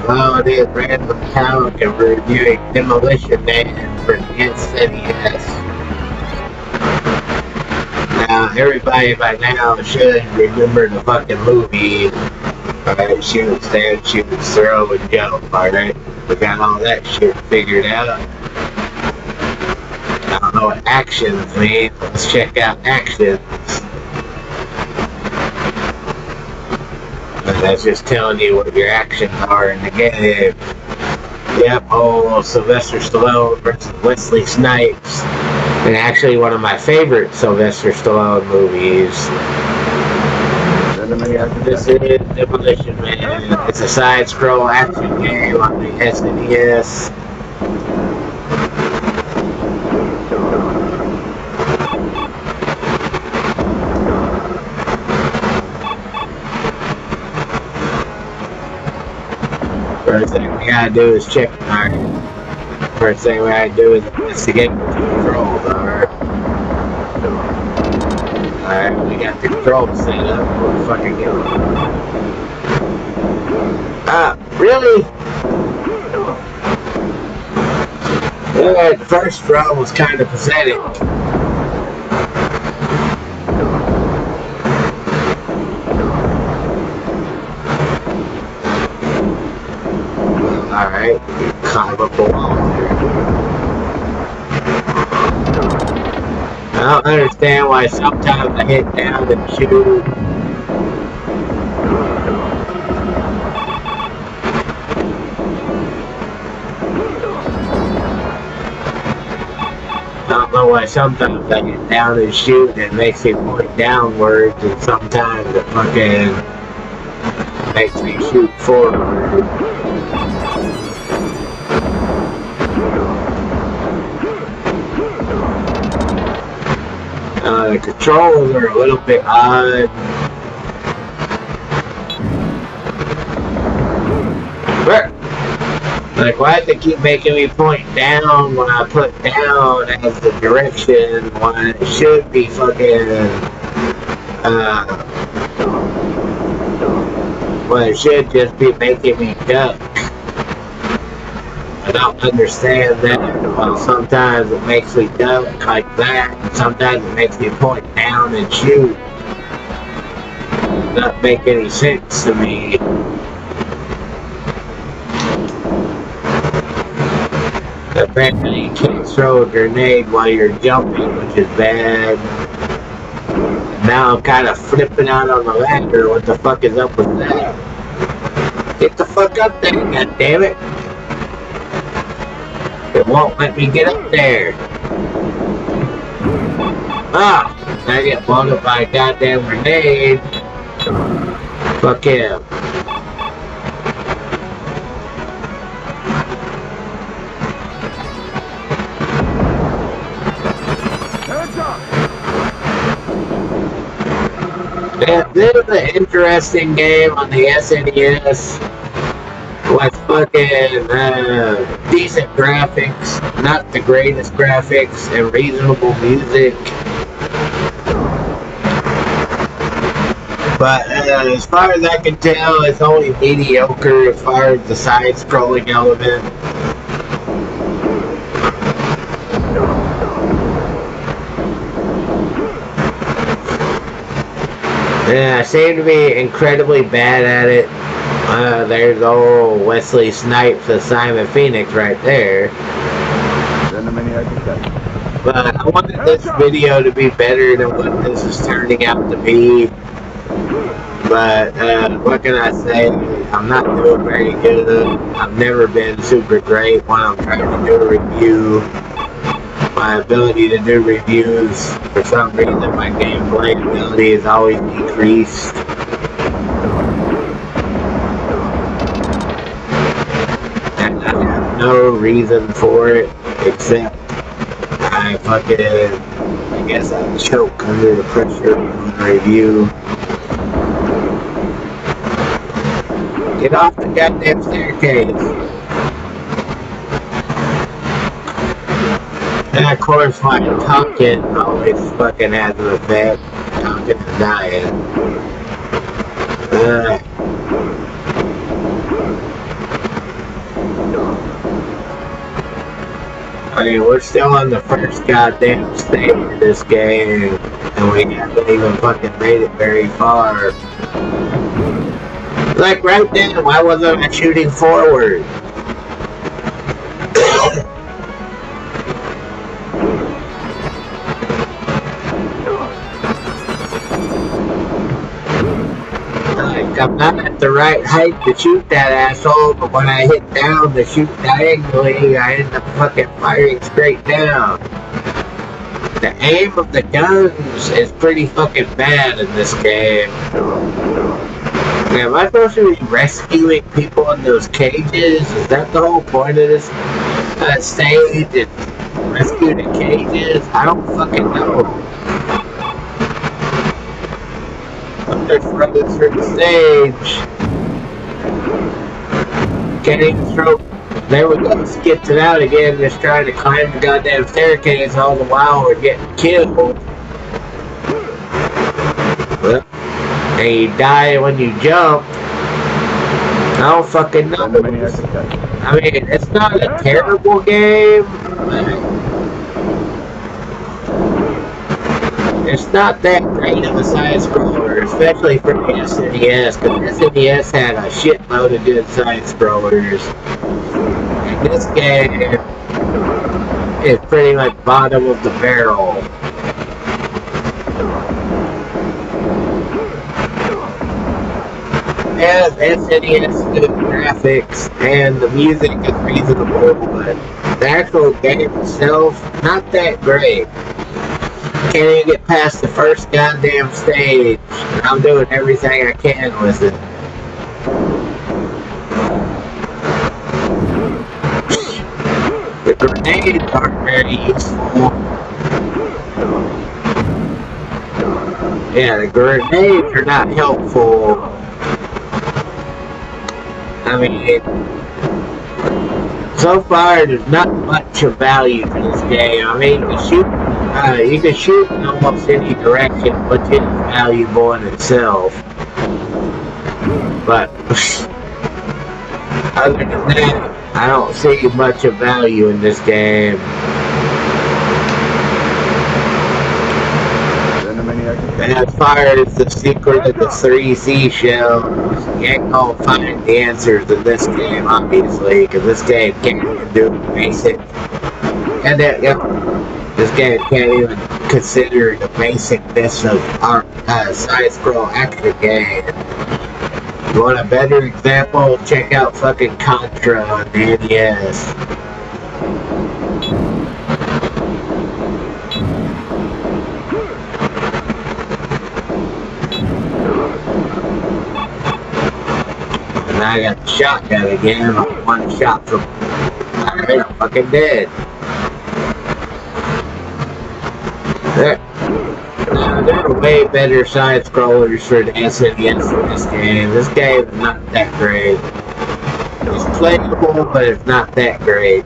Hello, it is Random Talk, and we're reviewing Demolition Man for the Snes. Now, everybody by now should remember the fucking movie. Alright, shoot, stand, shoot, throw, and jump, alright? We got all that shit figured out. I don't know what actions mean. Let's check out actions. That's just telling you what your actions are in the game. Yep, oh, Sylvester Stallone versus Wesley Snipes. And actually one of my favorite Sylvester Stallone movies. This is Demolition Man. It's a side-scroll action game on the SNES. First thing we gotta do is check our. First thing we gotta do is investigate what the controls are. Alright, we got the controls set up. We'll fucking get really? The first row was kind of pathetic. Alright, climb up the wall here. I don't understand why sometimes I hit down and shoot. I don't know why sometimes I hit down and shoot and it makes me point downwards, and sometimes it fucking makes me shoot forward. The controls are a little bit odd. Like, why do they keep making me point down when I put down as the direction when it should be fucking, well, it should just be making me duck. I don't understand that. Well, sometimes it makes me duck like that, and sometimes it makes me point down and shoot. It doesn't make any sense to me. Apparently you can't throw a grenade while you're jumping, which is bad. Now I'm kind of flipping out on the ladder. What the fuck is up with that? Get the fuck up there, goddammit! It won't let me get up there. Ah! I get blown up by a goddamn grenade. Fuck him. Yeah, this is an interesting game on the SNES. With fucking decent graphics, not the greatest graphics, and reasonable music. But as far as I can tell, it's only mediocre as far as the side-scrolling element. Yeah, I seem to be incredibly bad at it. There's old Wesley Snipes as Simon Phoenix right there. But I wanted this video to be better than what this is turning out to be. But what can I say? I'm not doing very good. I've never been super great when I'm trying to do a review. My ability to do reviews, for some reason my gameplay ability is always decreased. And I have no reason for it, except I guess I choke under the pressure of the review. Get off the goddamn staircase. And of course my talking always fucking has an effect. Talking and dying. I mean, we're still on the first goddamn stage of this game, and we haven't even fucking made it very far. Like, right then, why wasn't I shooting forward? Like, I'm not at the right height to shoot that asshole, but when I hit down to shoot diagonally, I end up fucking firing straight down. The aim of the guns is pretty fucking bad in this game. Am I supposed to be rescuing people in those cages? Is that the whole point of this stage? It's rescue the cages? I don't fucking know. I'm just running through the stage. Can't even throw. There we go, skipping out again, just trying to climb the goddamn staircase all the while we're getting killed. And you die when you jump. I don't fucking know. I mean, it's not a terrible game. It's not that great of a side-scroller, especially for the SNES, because the SNES had a shitload of good side-scrollers. And this game is pretty much bottom of the barrel. Yeah, SNES good graphics, and the music is reasonable, but the actual game itself, not that great. Can't even get past the first goddamn stage. I'm doing everything I can with it. The grenades aren't very useful. Yeah, the grenades are not helpful. I mean, so far there's not much of value to this game. I mean, you can shoot in almost any direction, which is valuable in itself. But other than that, I don't see much of value in this game. And as far as the secret of the 3 seashells, you ain't gonna find the answers in this game, obviously, because this game can't even do basic. And this game can't even consider the basicness of our side-scroll action game. You want a better example? Check out fucking Contra on the NES. And I got the shotgun again. I'm one shot from. Alright, I'm fucking dead. There are way better side scrollers for the SNES in this game. This game is not that great. It's playable, but it's not that great.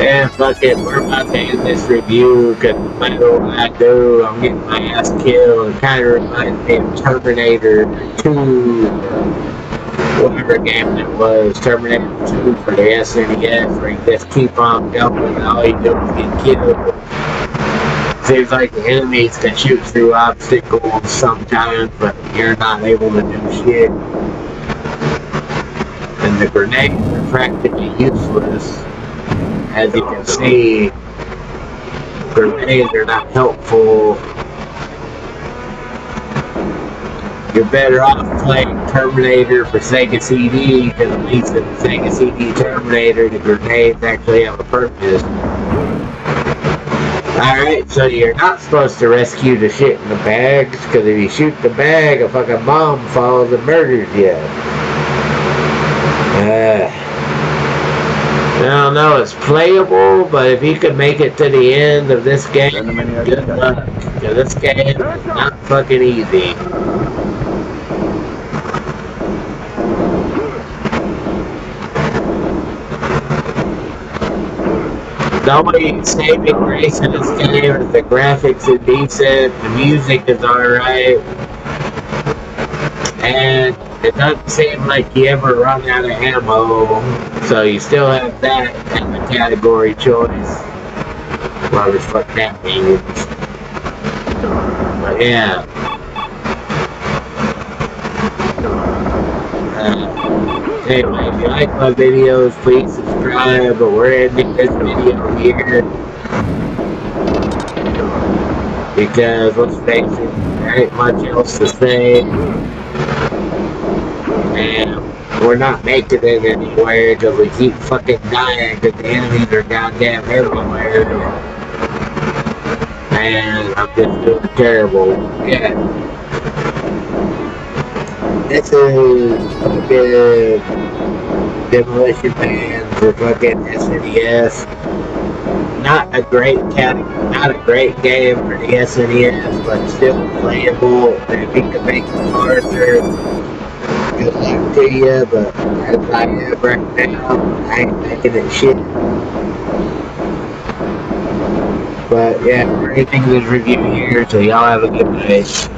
And fuck it, we're about to end this review, because no matter what I do, I'm getting my ass killed. It kind of reminds me of Terminator 2, whatever game it was, Terminator 2 for the SNES, where you just keep on going and all you do is get killed. Seems like the enemies can shoot through obstacles sometimes, but you're not able to do shit. And the grenades are practically useless. As you can see, grenades are not helpful. You're better off playing Terminator for Sega CD, because at least in the Sega CD Terminator, the grenades actually have a purpose. Alright, so you're not supposed to rescue the shit in the bags, because if you shoot the bag, a fucking bomb falls and murders you. don't know, it's playable, but if you could make it to the end of this game, good luck. Because this game is not fucking easy. The only saving grace in this game is the graphics are decent, the music is alright, and it doesn't seem like you ever run out of ammo, so you still have that as a category choice. Whatever the fuck that means. But yeah. Anyway, if you like my videos, please subscribe, but we're ending this video here. Because, let's face it, there ain't much else to say. And we're not making it anywhere because we keep fucking dying because the enemies are goddamn everywhere. And I'm just doing terrible. Yeah. This is fucking Demolition Man for fucking SNES. Not a great game for the SNES, but still playable. And if you can make it harder, good luck to you. But as I am right now, I ain't making it shit. But yeah, we're ending this review here, so y'all have a good night.